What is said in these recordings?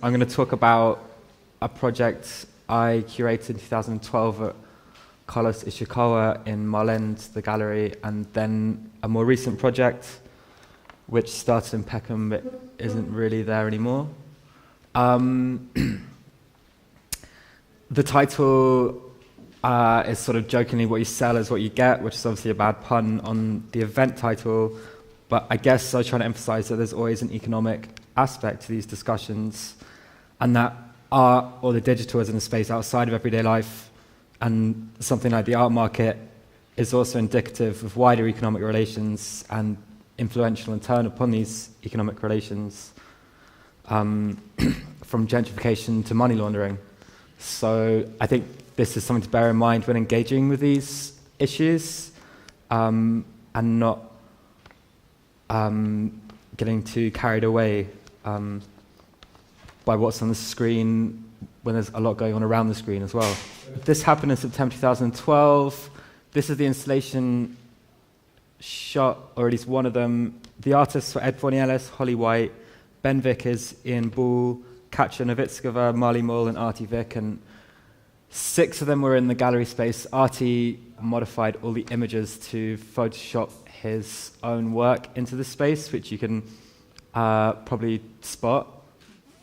I'm going to talk about a project I curated in 2012 at Carlos Ishikawa in Marlend, the gallery, and then a more recent project which started in Peckham but isn't really there anymore. The title is sort of jokingly what you sell is what you get, which is obviously a bad pun on the event title, but I guess I was trying to emphasize that there's always an economic aspect to these discussions, and that art or the digital is in a space outside of everyday life, and something like the art market is also indicative of wider economic relations and influential in turn upon these economic relations, from gentrification to money laundering. So I think this is something to bear in mind when engaging with these issues, and not getting too carried away by what's on the screen when there's a lot going on around the screen as well. This happened in September 2012. This is the installation shot, or at least one of them. The artists were Ed Fornielis, Holly White, Ben Vickers, Ian Ball, Katja Novitskova, Marley Mull, and Artie Vick, and 6 of them were in the gallery space. Artie modified all the images to Photoshop his own work into the space, which you can probably spot.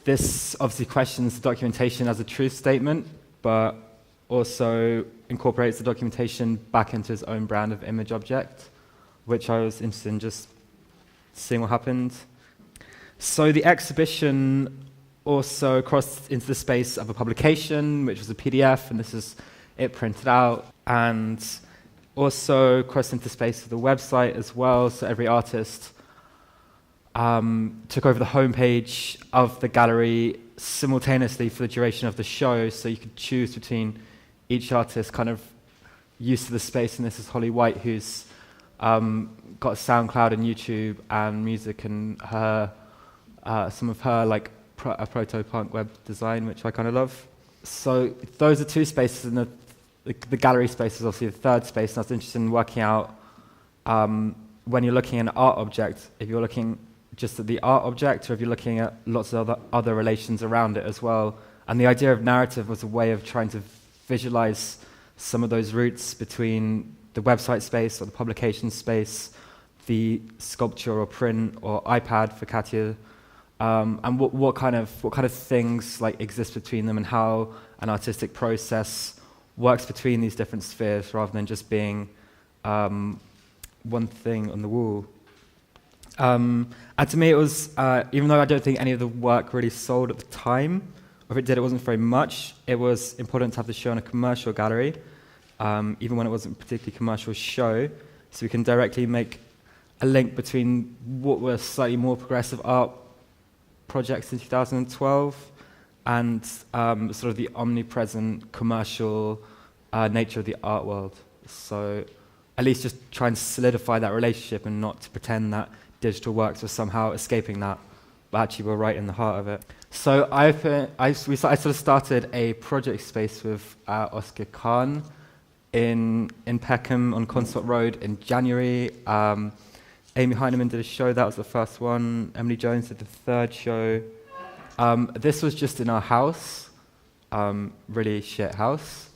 This obviously questions the documentation as a truth statement, but also incorporates the documentation back into his own brand of image object, which I was interested in just seeing what happened. So the exhibition also crossed into the space of a publication, which was a PDF, and this is it printed out, and also crossed into the space of the website as well. So every artist took over the homepage of the gallery simultaneously for the duration of the show, so you could choose between each artist kind of used to the space, and this is Holly White, who's got SoundCloud and YouTube and music, and her some of her like a proto-punk web design, which I kind of love. So those are 2 spaces, and the gallery space is obviously the third space, and I was interested in working out when you're looking at an art object, if you're looking just at the art object, or if you're looking at lots of other relations around it as well. And the idea of narrative was a way of trying to visualize some of those roots between the website space or the publication space, the sculpture or print or iPad for Katya, and what kind of things like exist between them, and how an artistic process works between these different spheres rather than just being one thing on the wall. And to me it was, even though I don't think any of the work really sold at the time, or if it did, it wasn't very much, it was important to have the show in a commercial gallery, even when it wasn't a particularly commercial show, so we can directly make a link between what were slightly more progressive art projects in 2012 and sort of the omnipresent commercial nature of the art world. So at least just try and solidify that relationship, and not to pretend that digital works were somehow escaping that, but actually we're right in the heart of it. So I sort of started a project space with Oscar Khan in Peckham on Consort Road in January. Amy Heineman did a show, that was the first one. Emily Jones did the third show. This was just in our house, really shit house,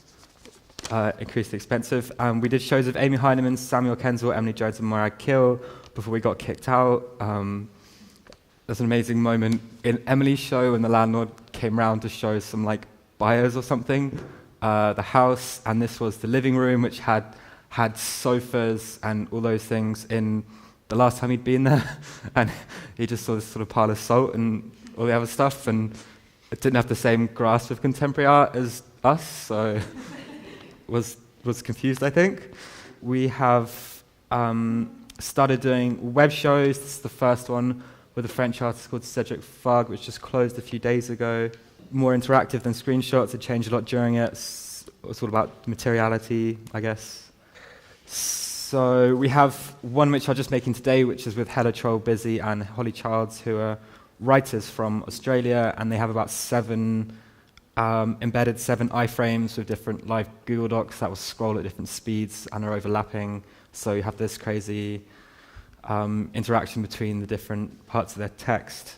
increasingly expensive. We did shows of Amy Heineman, Samuel Kensel, Emily Jones, and Mariah Kill before we got kicked out. There's an amazing moment in Emily's show when the landlord came round to show some like buyers or something the house, and this was the living room, which had sofas and all those things in the last time he'd been there, and he just saw this sort of pile of salt and all the other stuff, and it didn't have the same grasp of contemporary art as us, so was confused, I think. We have started doing web shows. This is the first one with a French artist called Cedric Fug, which just closed a few days ago. More interactive than screenshots. It changed a lot during it. It's all about materiality, I guess. So we have one which I'm just making today, which is with Hella Troll Busy and Holly Childs, who are writers from Australia, and they have about 7 embedded 7 iframes with different live Google Docs that will scroll at different speeds and are overlapping. So you have this crazy interaction between the different parts of their text.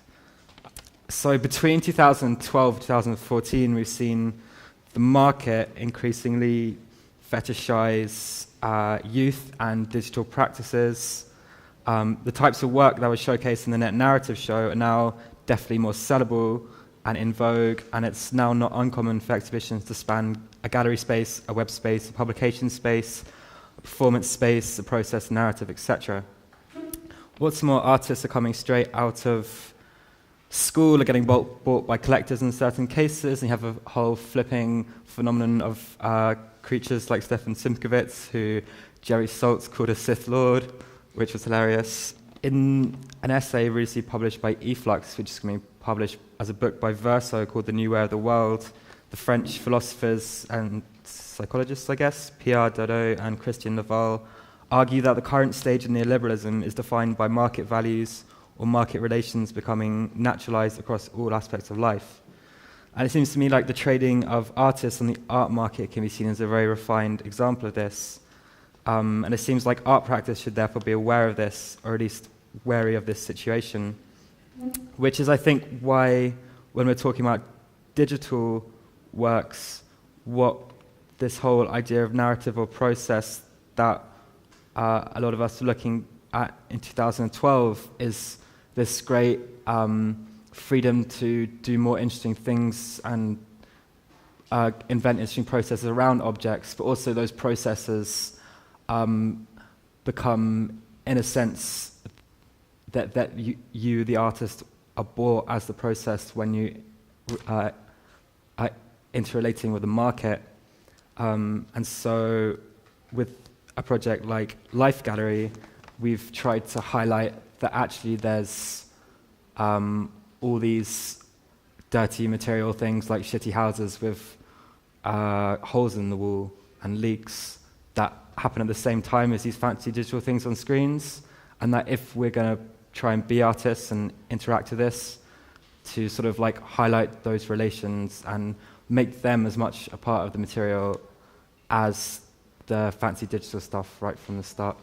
So between 2012 and 2014, we've seen the market increasingly fetishize youth and digital practices. The types of work that was showcased in the Net Narrative show are now definitely more sellable and in vogue, and it's now not uncommon for exhibitions to span a gallery space, a web space, a publication space, a performance space, a process narrative, etc. What's more, artists are coming straight out of school, are getting bought by collectors in certain cases, and you have a whole flipping phenomenon of creatures like Stefan Simkowitz, who Jerry Saltz called a Sith Lord, which was hilarious. In an essay recently published by Efflux, which is going to be published as a book by Verso called The New Way of the World, the French philosophers and psychologists, I guess, Pierre Dodot and Christian Laval, argue that the current stage of neoliberalism is defined by market values or market relations becoming naturalized across all aspects of life. And it seems to me like the trading of artists on the art market can be seen as a very refined example of this. And it seems like art practice should therefore be aware of this, or at least wary of this situation, which is, I think, why when we're talking about digital works, what this whole idea of narrative or process that a lot of us are looking at in 2012 is this great freedom to do more interesting things and invent interesting processes around objects, but also those processes become, in a sense, that you, the artist, are bought as the process when you are interrelating with the market. And so with a project like Life Gallery, we've tried to highlight that actually there's all these dirty material things like shitty houses with holes in the wall and leaks that happen at the same time as these fancy digital things on screens, and that if we're going to try and be artists and interact with this, to sort of like highlight those relations and make them as much a part of the material as the fancy digital stuff right from the start.